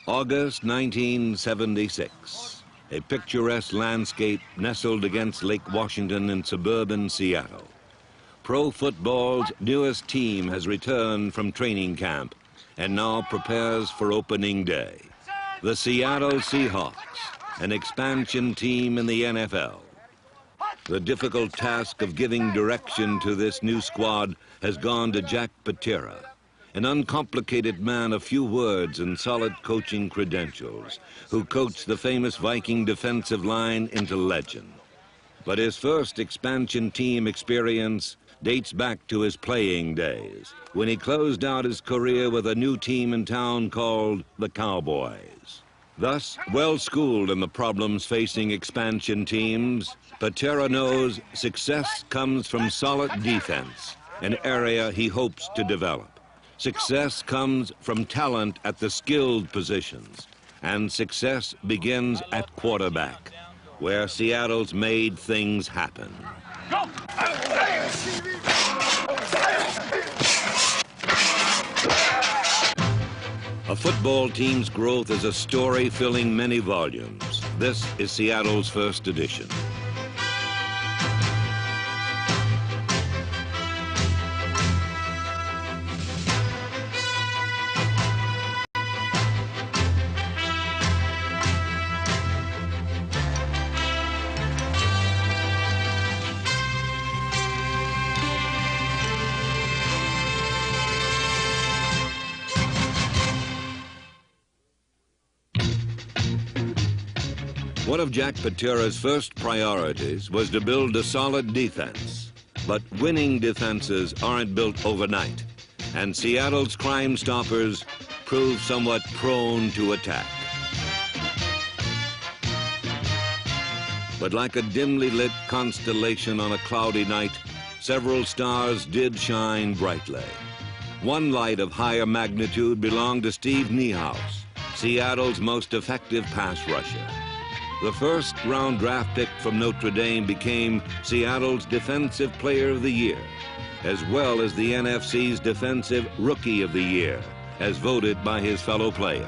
August 1976. A picturesque landscape nestled against Lake Washington in suburban Seattle. Pro football's newest team has returned from training camp and now prepares for opening day. The Seattle Seahawks, an expansion team in the NFL. The difficult task of giving direction to this new squad has gone to Jack Patera, an uncomplicated man of few words and solid coaching credentials, who coached the famous Viking defensive line into legend. But his first expansion team experience dates back to his playing days, when he closed out his career with a new team in town called the Cowboys. Thus, well-schooled in the problems facing expansion teams, Patera knows success comes from solid defense, an area he hopes to develop. Success comes from talent at the skilled positions, and success begins at quarterback, where Seattle's made things happen. Go! A football team's growth is a story filling many volumes. This is Seattle's first edition. One of Jack Patera's first priorities was to build a solid defense. But winning defenses aren't built overnight, and Seattle's Crime Stoppers proved somewhat prone to attack. But like a dimly lit constellation on a cloudy night, several stars did shine brightly. One light of higher magnitude belonged to Steve Niehaus, Seattle's most effective pass rusher. The first-round draft pick from Notre Dame became Seattle's Defensive Player of the Year, as well as the NFC's Defensive Rookie of the Year, as voted by his fellow players.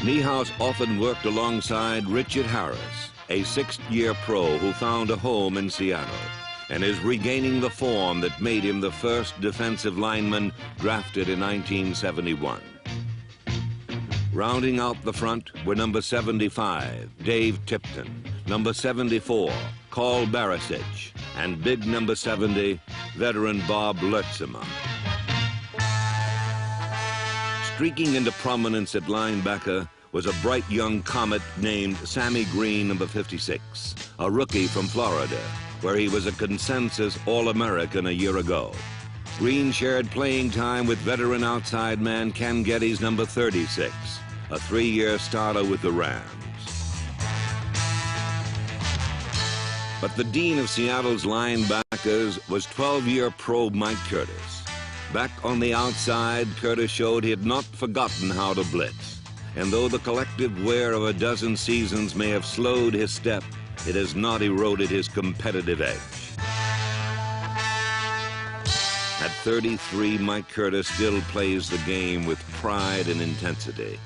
Niehaus often worked alongside Richard Harris, a sixth-year pro who found a home in Seattle and is regaining the form that made him the first defensive lineman drafted in 1971. Rounding out the front were number 75, Dave Tipton, number 74, Carl Barisic, and big number 70, veteran Bob Lurtzema. Streaking into prominence at linebacker was a bright young comet named Sammy Green, number 56, a rookie from Florida, where he was a consensus All-American a year ago. Green shared playing time with veteran outside man Ken Getty's number 36, a three-year starter with the Rams. But the dean of Seattle's linebackers was 12-year pro Mike Curtis. Back on the outside, Curtis showed he had not forgotten how to blitz. And though the collective wear of a dozen seasons may have slowed his step, it has not eroded his competitive edge. At 33, Mike Curtis still plays the game with pride and intensity,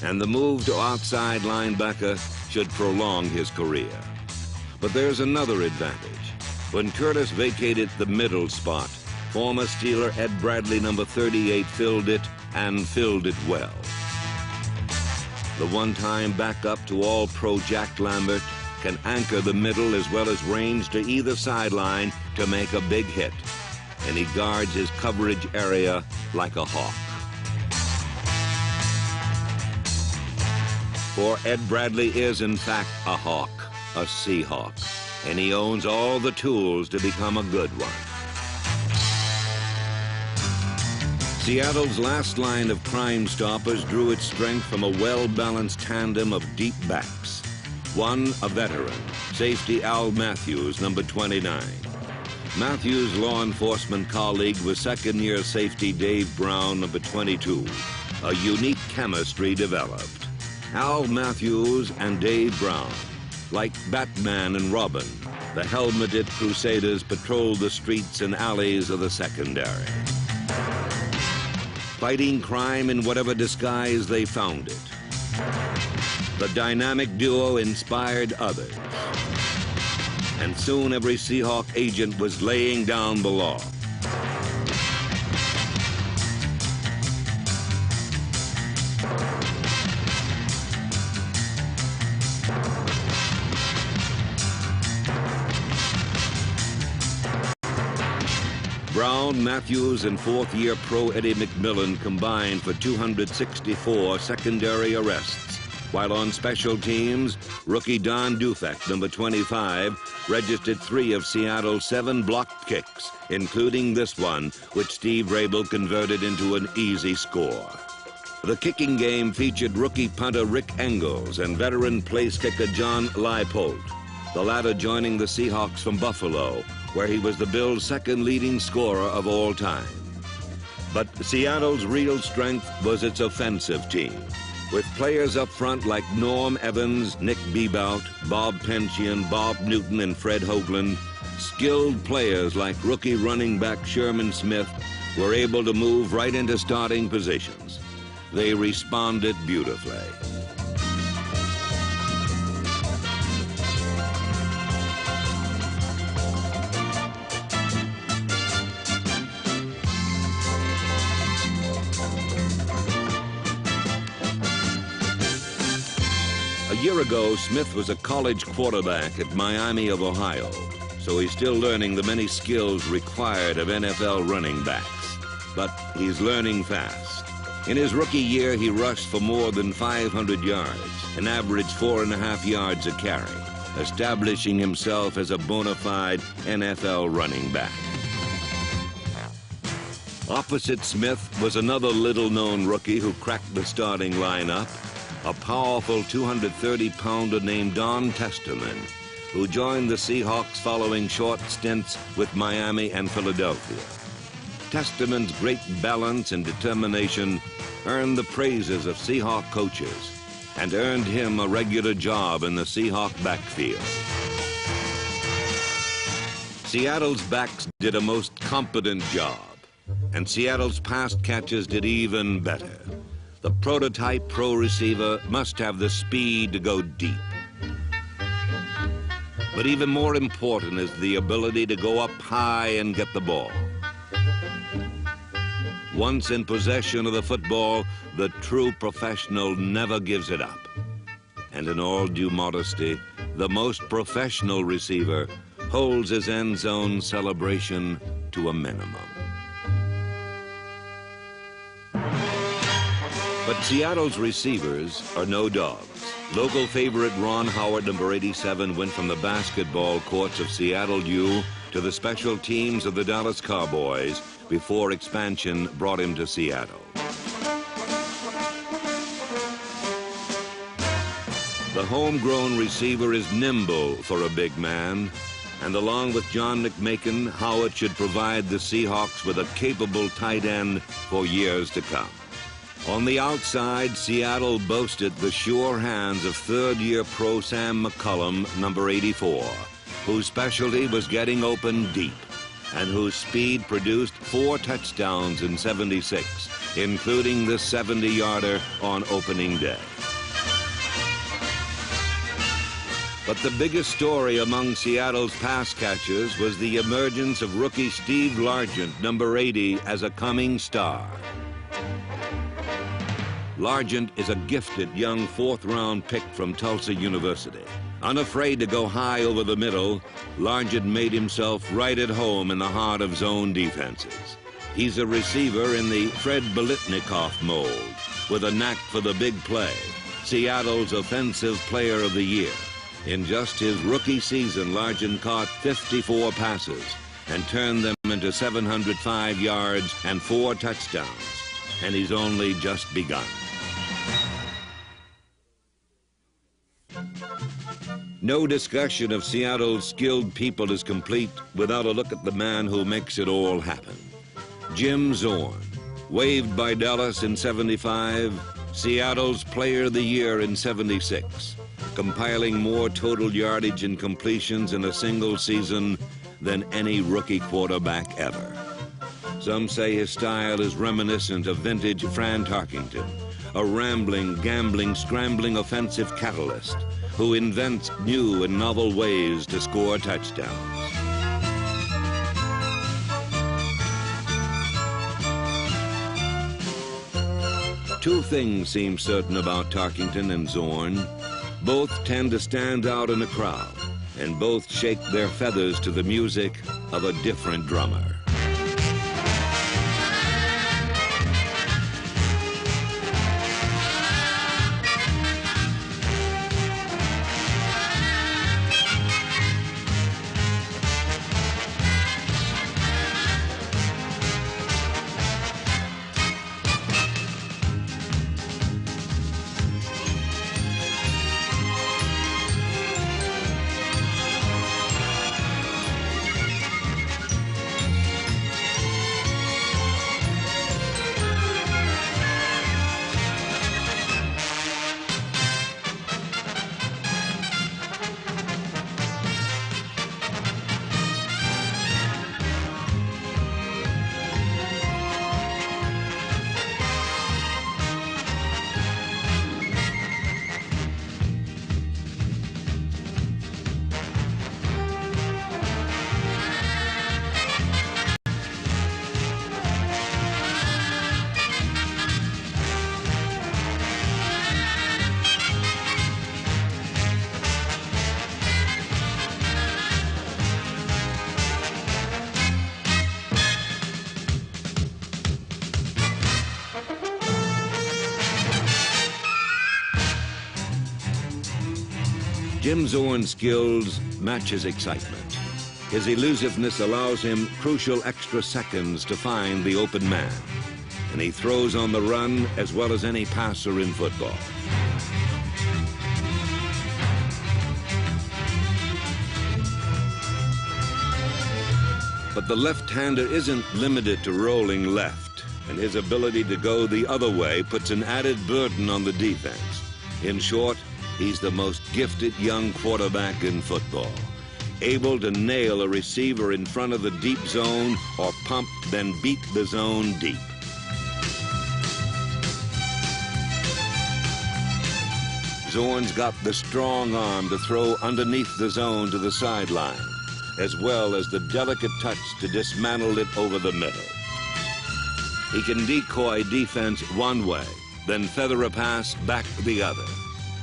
and the move to outside linebacker should prolong his career. But there's another advantage. When Curtis vacated the middle spot, former Steeler Ed Bradley, number 38, filled it, and filled it well. The one-time backup to All-Pro Jack Lambert can anchor the middle as well as range to either sideline to make a big hit, and he guards his coverage area like a hawk. For Ed Bradley is in fact a hawk, a Seahawk, and he owns all the tools to become a good one. Seattle's last line of Crime Stoppers drew its strength from a well-balanced tandem of deep backs. One, a veteran, safety Al Matthews, number 29. Matthews' law enforcement colleague was second-year safety Dave Brown, number 22. A unique chemistry developed. Al Matthews and Dave Brown, like Batman and Robin, the helmeted crusaders patrolled the streets and alleys of the secondary, fighting crime in whatever disguise they found it. The dynamic duo inspired others, and soon every Seahawk agent was laying down the law. Brown, Matthews, and fourth-year pro Eddie McMillan combined for 264 secondary arrests, while on special teams, rookie Don Dufek, number 25, registered 3 of Seattle's 7 blocked kicks, including this one, which Steve Rabel converted into an easy score. The kicking game featured rookie punter Rick Engels and veteran place kicker John Leipold, the latter joining the Seahawks from Buffalo, where he was the Bills' second leading scorer of all time. But Seattle's real strength was its offensive team, with players up front like Norm Evans, Nick Bebout, Bob Penchian, Bob Newton, and Fred Hoagland. Skilled players like rookie running back Sherman Smith were able to move right into starting positions. They responded beautifully. A year ago, Smith was a college quarterback at Miami of Ohio, so he's still learning the many skills required of NFL running backs. But he's learning fast. In his rookie year, he rushed for more than 500 yards, an average 4.5 yards a carry, establishing himself as a bona fide NFL running back. Opposite Smith was another little-known rookie who cracked the starting lineup, a powerful 230-pounder named Don Testament, who joined the Seahawks following short stints with Miami and Philadelphia. Testament's great balance and determination earned the praises of Seahawk coaches and earned him a regular job in the Seahawk backfield. Seattle's backs did a most competent job, and Seattle's pass catchers did even better. The prototype pro receiver must have the speed to go deep. But even more important is the ability to go up high and get the ball. Once in possession of the football, the true professional never gives it up. And in all due modesty, the most professional receiver holds his end zone celebration to a minimum. But Seattle's receivers are no dogs. Local favorite Ron Howard, number 87, went from the basketball courts of Seattle U to the special teams of the Dallas Cowboys before expansion brought him to Seattle. The homegrown receiver is nimble for a big man, and along with John McMakin, Howard should provide the Seahawks with a capable tight end for years to come. On the outside, Seattle boasted the sure hands of third-year pro Sam McCullum, number 84, whose specialty was getting open deep, and whose speed produced 4 touchdowns in '76, including the 70-yarder on opening day. But the biggest story among Seattle's pass catchers was the emergence of rookie Steve Largent, number 80, as a coming star. Largent is a gifted young 4th-round pick from Tulsa University. Unafraid to go high over the middle, Largent made himself right at home in the heart of zone defenses. He's a receiver in the Fred Biletnikoff mold, with a knack for the big play, Seattle's Offensive Player of the Year. In just his rookie season, Largent caught 54 passes and turned them into 705 yards and 4 touchdowns. And he's only just begun. No discussion of Seattle's skilled people is complete without a look at the man who makes it all happen. Jim Zorn, waived by Dallas in '75, Seattle's Player of the Year in '76. compiling more total yardage and completions in a single season than any rookie quarterback ever. Some say his style is reminiscent of vintage Fran Tarkington, a rambling, gambling, scrambling offensive catalyst who invents new and novel ways to score touchdowns. Two things seem certain about Tarkington and Zorn. Both tend to stand out in a crowd, and both shake their feathers to the music of a different drummer. Jim Zorn's skills match his excitement. His elusiveness allows him crucial extra seconds to find the open man, and he throws on the run as well as any passer in football. But the left-hander isn't limited to rolling left, and his ability to go the other way puts an added burden on the defense. In short, he's the most gifted young quarterback in football, able to nail a receiver in front of the deep zone or pump, then beat the zone deep. Zorn's got the strong arm to throw underneath the zone to the sideline, as well as the delicate touch to dismantle it over the middle. He can decoy defense one way, then feather a pass back the other.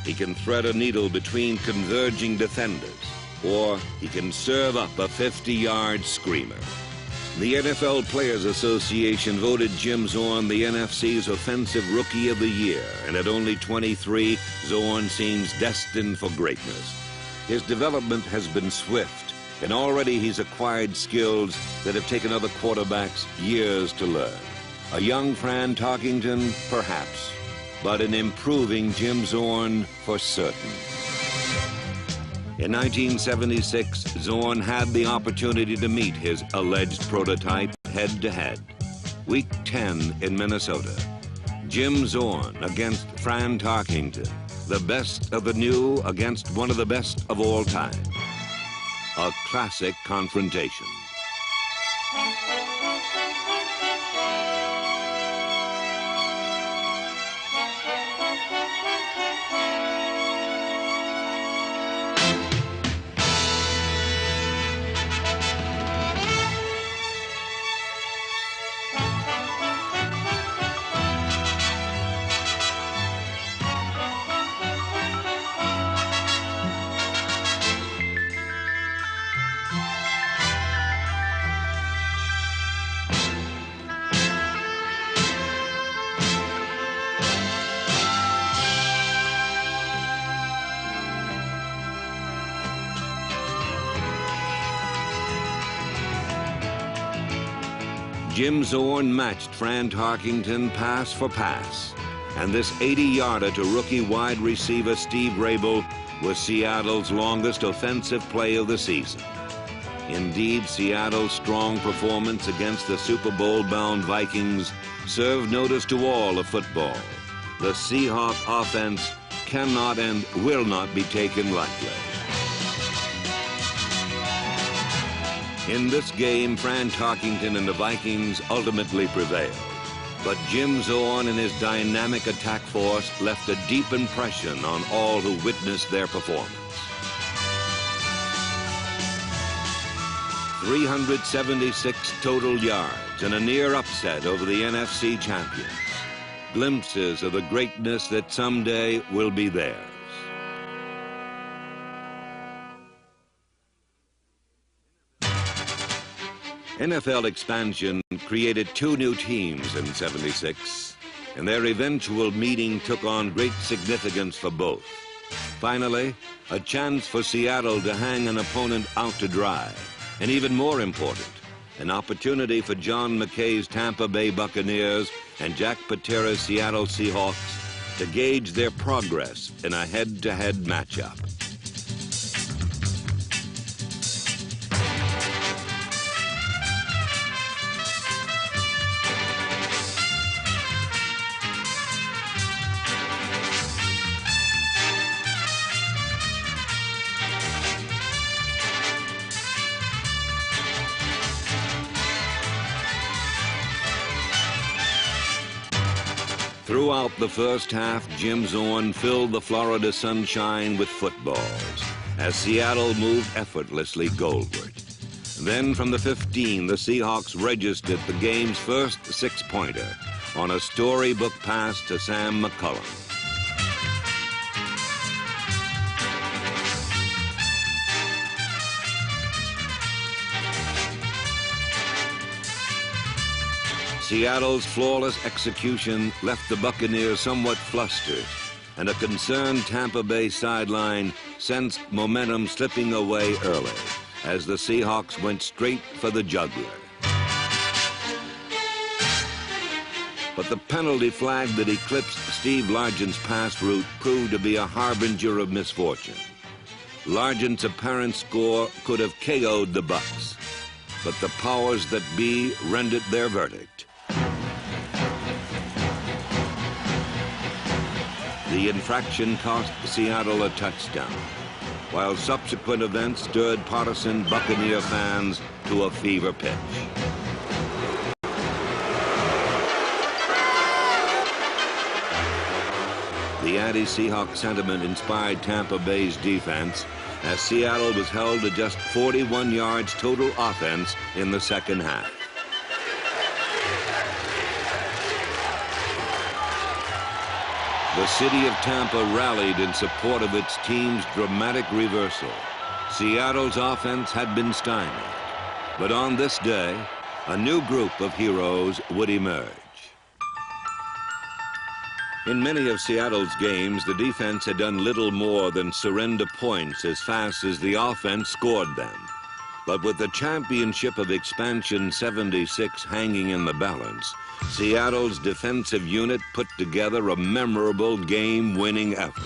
He can thread a needle between converging defenders, or he can serve up a 50-yard screamer. The NFL Players Association voted Jim Zorn the NFC's Offensive Rookie of the Year, and at only 23, Zorn seems destined for greatness. His development has been swift, and already he's acquired skills that have taken other quarterbacks years to learn. A young Fran Tarkington, perhaps, but an improving Jim Zorn for certain. In 1976, Zorn had the opportunity to meet his alleged prototype head-to-head. Week 10 in Minnesota. Jim Zorn against Fran Tarkington, the best of the new against one of the best of all time. A classic confrontation. Jim Zorn matched Fran Tarkington pass for pass, and this 80-yarder to rookie wide receiver Steve Rabel was Seattle's longest offensive play of the season. Indeed, Seattle's strong performance against the Super Bowl-bound Vikings served notice to all of football. The Seahawks offense cannot and will not be taken lightly. In this game, Fran Tarkington and the Vikings ultimately prevailed. But Jim Zorn and his dynamic attack force left a deep impression on all who witnessed their performance. 376 total yards and a near upset over the NFC champions. Glimpses of the greatness that someday will be theirs. NFL expansion created two new teams in '76, and their eventual meeting took on great significance for both. Finally, a chance for Seattle to hang an opponent out to dry, and even more important, an opportunity for John McKay's Tampa Bay Buccaneers and Jack Patera's Seattle Seahawks to gauge their progress in a head-to-head matchup. Throughout the first half, Jim Zorn filled the Florida sunshine with footballs as Seattle moved effortlessly goalward. Then from the 15, the Seahawks registered the game's first six-pointer on a storybook pass to Sam McCullum. Seattle's flawless execution left the Buccaneers somewhat flustered, and a concerned Tampa Bay sideline sensed momentum slipping away early as the Seahawks went straight for the jugular. But the penalty flag that eclipsed Steve Largent's pass route proved to be a harbinger of misfortune. Largent's apparent score could have KO'd the Bucs, but the powers that be rendered their verdict. The infraction cost Seattle a touchdown, while subsequent events stirred partisan Buccaneer fans to a fever pitch. The anti-Seahawks sentiment inspired Tampa Bay's defense as Seattle was held to just 41 yards total offense in the second half. The city of Tampa rallied in support of its team's dramatic reversal. Seattle's offense had been stymied, but on this day, a new group of heroes would emerge. In many of Seattle's games, the defense had done little more than surrender points as fast as the offense scored them. But with the championship of expansion '76 hanging in the balance, Seattle's defensive unit put together a memorable game-winning effort.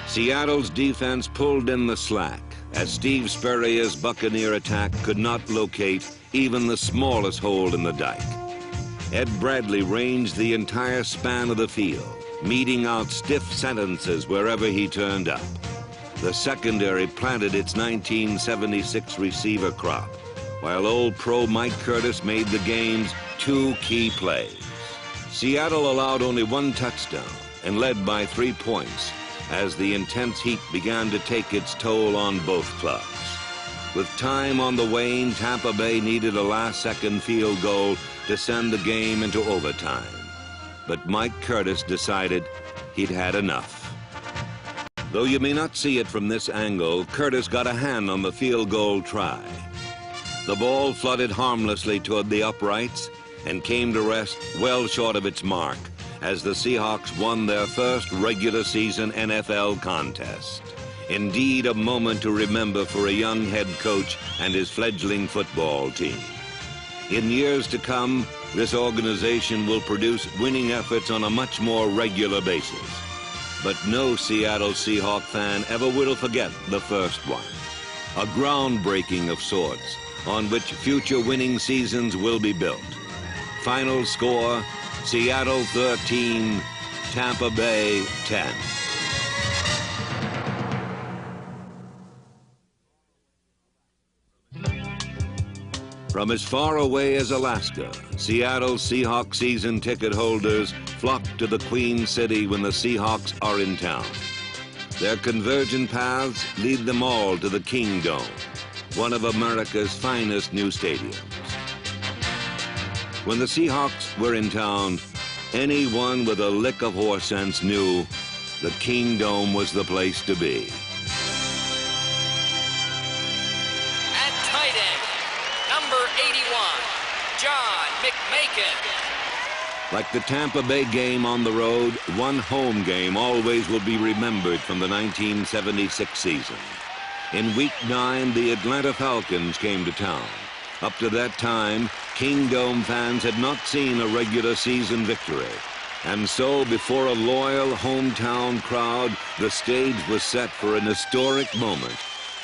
Seattle's defense pulled in the slack as Steve Spurrier's Buccaneer attack could not locate even the smallest hole in the dike. Ed Bradley ranged the entire span of the field, meting out stiff sentences wherever he turned up. The secondary planted its 1976 receiver crop, while old pro Mike Curtis made the game's two key plays. Seattle allowed only one touchdown and led by 3 points, as the intense heat began to take its toll on both clubs. With time on the wane, Tampa Bay needed a last-second field goal to send the game into overtime. But Mike Curtis decided he'd had enough. Though you may not see it from this angle, Curtis got a hand on the field goal try. The ball flooded harmlessly toward the uprights and came to rest well short of its mark, as the Seahawks won their first regular season NFL contest. Indeed, a moment to remember for a young head coach and his fledgling football team. In years to come, this organization will produce winning efforts on a much more regular basis. But no Seattle Seahawks fan ever will forget the first one. A groundbreaking of sorts on which future winning seasons will be built. Final score, Seattle 13, Tampa Bay 10. From as far away as Alaska, Seattle Seahawks season ticket holders flock to the Queen City when the Seahawks are in town. Their convergent paths lead them all to the Kingdome, one of America's finest new stadiums. When the Seahawks were in town, anyone with a lick of horse sense knew the Kingdome was the place to be. At tight end, number 81, John McMakin. Like the Tampa Bay game on the road, one home game always will be remembered from the 1976 season. In Week 9, the Atlanta Falcons came to town. Up to that time, Kingdome fans had not seen a regular season victory. And so, before a loyal hometown crowd, the stage was set for an historic moment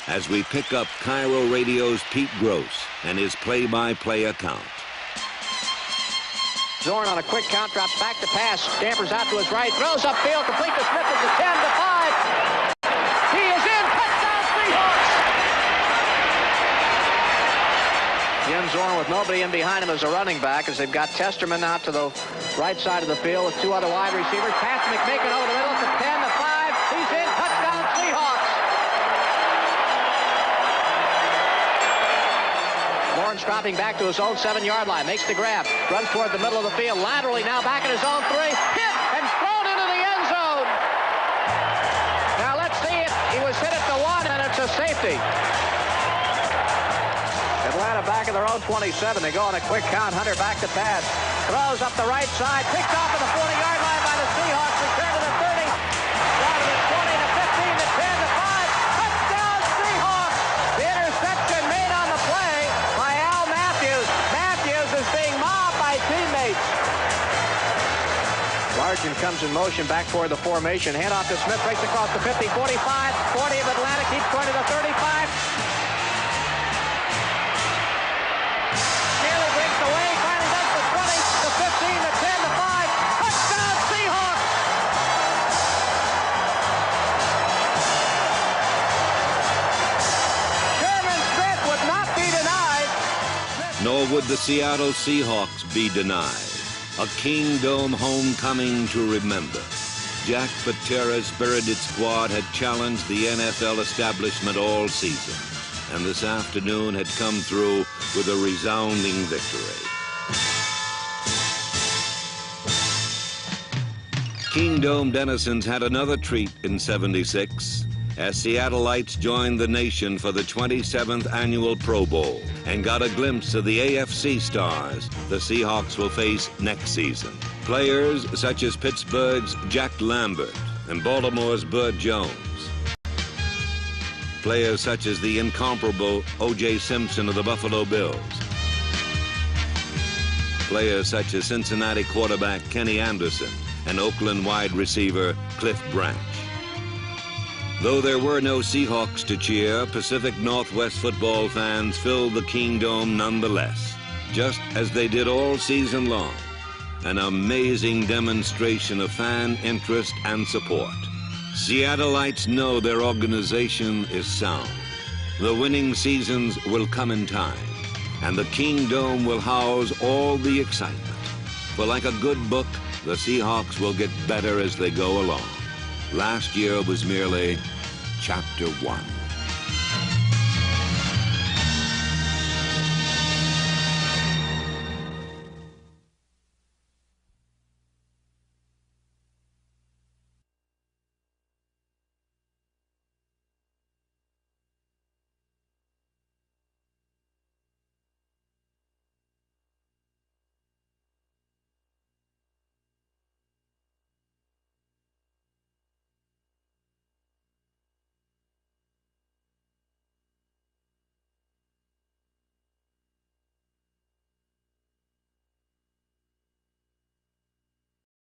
as we pick up Cairo Radio's Pete Gross and his play-by-play account. Zorn on a quick count, drops back to pass, scampers out to his right, throws upfield, complete to Smith at the 10 to 5. He is in, touchdown Seahawks! Jim Zorn with nobody in behind him as a running back as they've got Testerman out to the right side of the field with two other wide receivers. Pass to McMakin over the middle to 10 to 5. He's in, touchdown Seahawks! Lawrence dropping back to his own 7-yard line, makes the grab, runs toward the middle of the field, laterally now back at his own 3, hit and thrown into the end zone. Now let's see if he was hit at the 1 and it's a safety. Atlanta back at their own 27. They go on a quick count. Hunter back to pass, throws up the right side, picked off at the 40-yard line by the Seahawks, return to the 30, down to the 20 to 15 to 10 to 5. Touchdown Seahawks! The interception made on the play by Al Matthews. Matthews is being mobbed by teammates. Largent comes in motion back toward the formation. Handoff to Smith, breaks across the 50, 45, 40 of Atlanta, keeps going to the 35. Nearly breaks away, finally does the 20, the 15, the 10, the 5. Touchdown Seahawks! Sherman Smith would not be denied. Nor would the Seattle Seahawks be denied. A Kingdome homecoming to remember. Jack Patera's spirited squad had challenged the NFL establishment all season, and this afternoon had come through with a resounding victory. Kingdome denizens had another treat in '76 as Seattleites joined the nation for the 27th annual Pro Bowl and got a glimpse of the AFC stars the Seahawks will face next season. Players such as Pittsburgh's Jack Lambert and Baltimore's Burt Jones. Players such as the incomparable O.J. Simpson of the Buffalo Bills. Players such as Cincinnati quarterback Kenny Anderson and Oakland wide receiver Cliff Branch. Though there were no Seahawks to cheer, Pacific Northwest football fans filled the Kingdome nonetheless, just as they did all season long. An amazing demonstration of fan interest and support. Seattleites know their organization is sound. The winning seasons will come in time, and the Kingdome will house all the excitement. For like a good book, the Seahawks will get better as they go along. Last year was merely chapter 1.